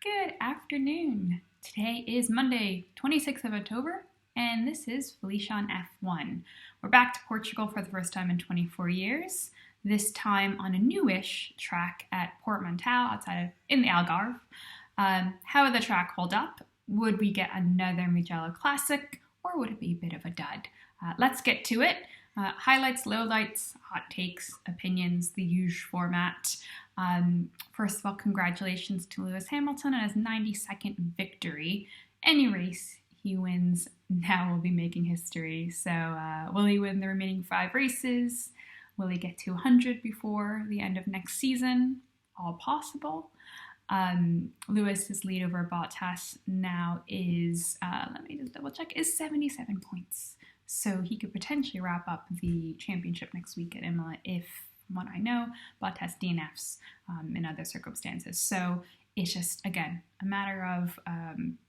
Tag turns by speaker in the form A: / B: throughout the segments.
A: Good afternoon. Today is Monday, 26th of October, and this is Felicia on F1. We're back to Portugal for the first time in 24 years, this time on a newish track at Portimao in the Algarve. How would the track hold up? Would we get another Mugello Classic, or would it be a bit of a dud? Let's get to it. Highlights, lowlights, hot takes, opinions, the usual format. First of all, congratulations to Lewis Hamilton on his 92nd victory. Any race he wins now will be making history. So will he win the remaining 5 races? Will he get to 100 before the end of next season? All possible. Lewis's lead over Bottas now is, let me just double check, is 77 points. So he could potentially wrap up the championship next week at Imola if, from what I know, Bottas DNFs in other circumstances. So it's just, again, a matter of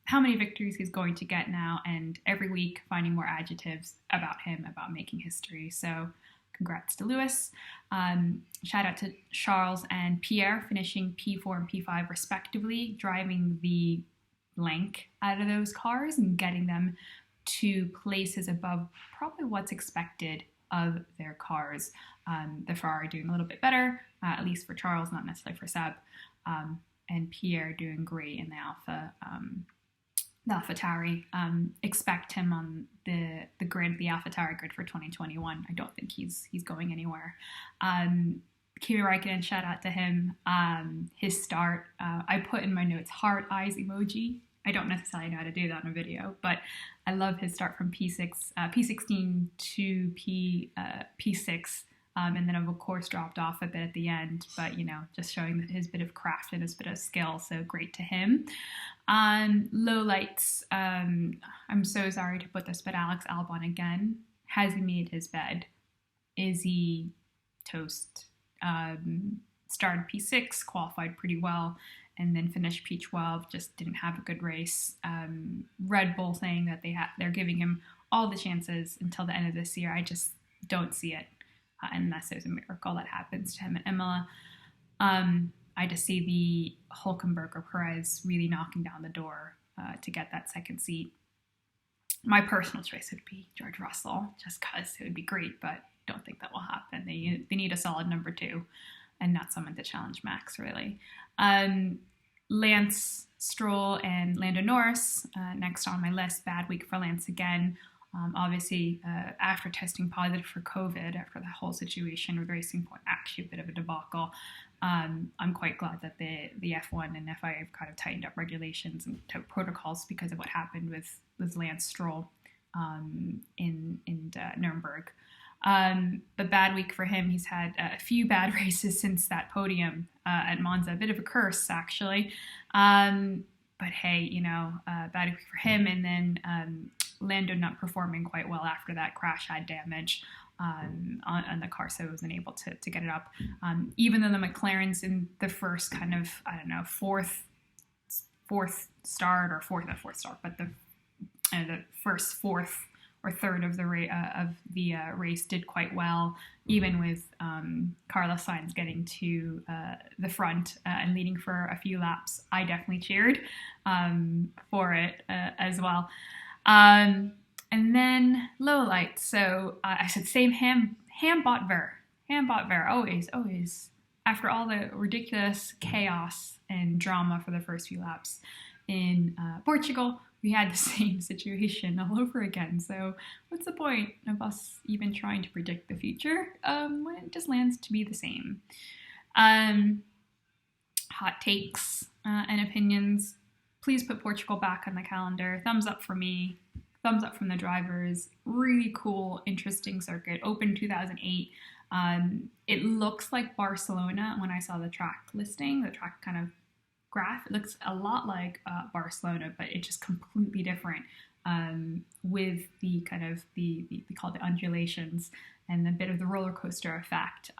A: how many victories he's going to get now, and every week finding more adjectives about him, about making history. So congrats to Lewis. Shout out to Charles and Pierre, finishing P4 and P5 respectively, driving the blank out of those cars and getting them to places above probably what's expected of their cars. The Ferrari doing a little bit better, at least for Charles, not necessarily for Seb, and Pierre doing great in the AlphaTauri. Expect him on the AlphaTauri grid for 2021. I don't think he's going anywhere. Kimi Räikkönen, shout out to him. His start, I put in my notes heart eyes emoji. I don't necessarily know how to do that in a video, but I love his start from P16 to P6, and then of course dropped off a bit at the end, but just showing that his bit of craft and his bit of skill, so great to him. Lowlights, I'm so sorry to put this, but Alex Albon again, has he made his bed? Is he toast? Started P6, qualified pretty well, and then finished P12, just didn't have a good race. Red Bull saying that they're giving him all the chances until the end of this year. I just don't see it, unless there's a miracle that happens to him at Imola. I just see the Hülkenberg or Perez really knocking down the door to get that second seat. My personal choice would be George Russell, just because it would be great, but don't think that will happen. They need a solid number 2 and not someone to challenge Max, really. Lance Stroll and Lando Norris, next on my list. Bad week for Lance again. Obviously, after testing positive for COVID, after the whole situation with Racing Point, actually a bit of a debacle. I'm quite glad that the F1 and FIA have kind of tightened up regulations and protocols because of what happened with Lance Stroll in Nuremberg. But bad week for him. He's had a few bad races since that podium at Monza. A bit of a curse, actually. But hey, bad week for him. And then Lando not performing quite well after that crash had damage on the car, so he wasn't able to get it up. Even though the McLaren's in the first kind of, fourth start, but the first fourth or third of the race did quite well, even with Carlos Sainz getting to the front and leading for a few laps. I definitely cheered for it as well. And then lowlights. So I said same ham bot ver, always. After all the ridiculous chaos and drama for the first few laps in Portugal, we had the same situation all over again. So what's the point of us even trying to predict the future when it just lands to be the same? Hot takes and opinions. Please put Portugal back on the calendar. Thumbs up for me. Thumbs up from the drivers. Really cool, interesting circuit. Opened 2008. It looks like Barcelona when I saw the track listing, the track kind of graph. It looks a lot like Barcelona, but it's just completely different with the kind of we call it the undulations and a bit of the roller coaster effect.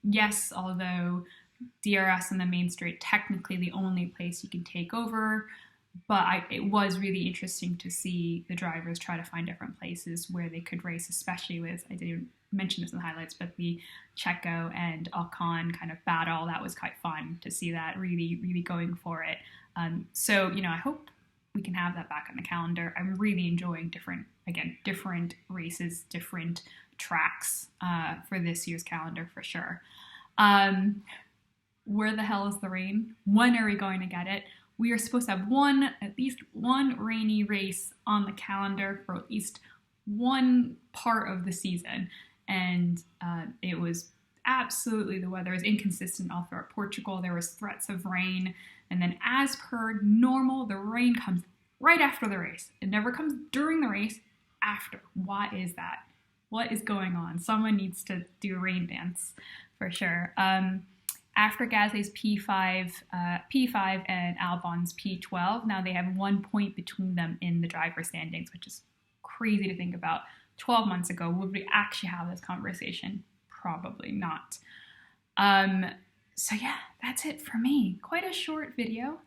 A: Yes, although DRS on the main straight, technically the only place you can take over, but it was really interesting to see the drivers try to find different places where they could race, especially with, I didn't mention this in the highlights, but the Checo and Ocon kind of battle. That was quite fun to see that, really, really going for it. So, I hope we can have that back on the calendar. I'm really enjoying different races, different tracks for this year's calendar for sure. Where the hell is the rain? When are we going to get it? We are supposed to have at least one rainy race on the calendar for at least one part of the season. And it was absolutely, the weather is inconsistent all throughout Portugal. There was threats of rain. And then as per normal, the rain comes right after the race. It never comes during the race, after. Why is that? What is going on? Someone needs to do a rain dance for sure. After Gasly's P5 and Albon's P12, now they have 1 point between them in the driver standings, which is crazy to think about. 12 months ago, would we actually have this conversation? Probably not. So yeah, that's it for me. Quite a short video.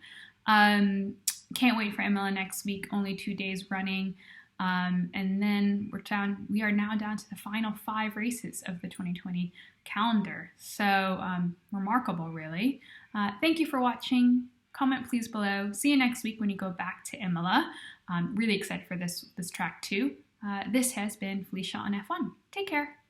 A: Can't wait for Imola next week. Only 2 days running. And then we are now down to the final 5 races of the 2020 calendar. So remarkable, really. Thank you for watching. Comment please below. See you next week when you go back to Imola. I'm really excited for this track too. This has been Felicia on F1. Take care.